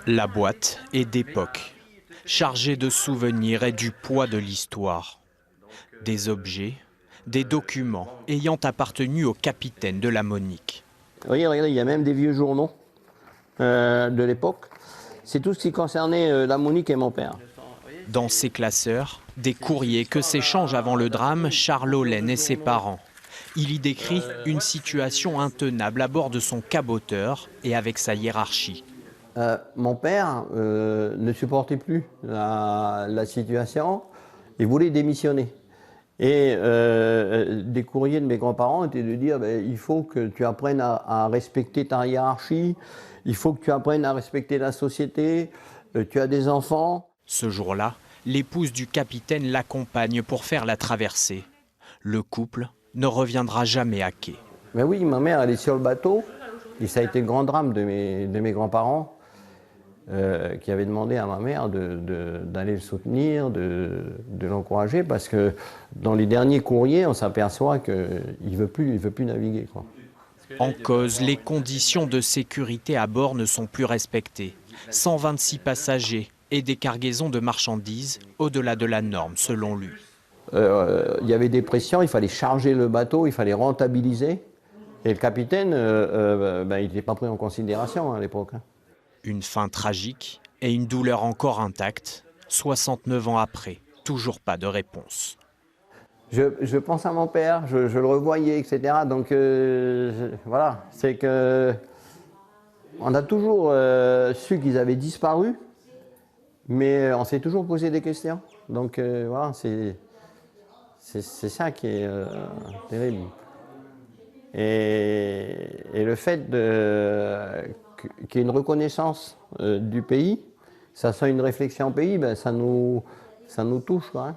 La boîte est d'époque, chargée de souvenirs et du poids de l'histoire. Des objets, des documents ayant appartenu au capitaine de la Monique. Regardez, il y a même des vieux journaux de l'époque. C'est tout ce qui concernait la Monique et mon père. Dans ces classeurs, des courriers que s'échangent avant le drame Charles Hollen et ses parents. Il y décrit une situation intenable à bord de son caboteur et avec sa hiérarchie. Mon père ne supportait plus la situation et voulait démissionner. Et des courriers de mes grands-parents étaient de dire il faut que tu apprennes à respecter ta hiérarchie, il faut que tu apprennes à respecter la société, tu as des enfants. Ce jour-là, l'épouse du capitaine l'accompagne pour faire la traversée. Le couple ne reviendra jamais à quai. Mais oui, ma mère elle est sur le bateau et ça a été le grand drame de mes grands-parents. Qui avait demandé à ma mère d'aller le soutenir, de l'encourager, parce que dans les derniers courriers, on s'aperçoit qu'il ne veut plus naviguer, quoi. En cause, les conditions de sécurité à bord ne sont plus respectées. 126 passagers et des cargaisons de marchandises au-delà de la norme, selon lui. Il y avait des pressions, il fallait charger le bateau, il fallait rentabiliser. Et le capitaine, il n'était pas pris en considération à l'époque. Une fin tragique et une douleur encore intacte, 69 ans après, toujours pas de réponse. Je pense à mon père, je le revoyais, etc. Donc voilà, c'est que on a toujours su qu'ils avaient disparu, mais on s'est toujours posé des questions. Donc voilà, c'est ça qui est terrible. Et le fait qu'il y ait une reconnaissance du pays, ça soit une réflexion au pays, ça nous touche, quoi, hein.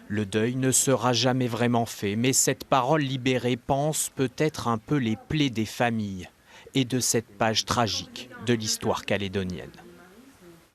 Le deuil ne sera jamais vraiment fait, mais cette parole libérée panse peut-être un peu les plaies des familles et de cette page tragique de l'histoire calédonienne.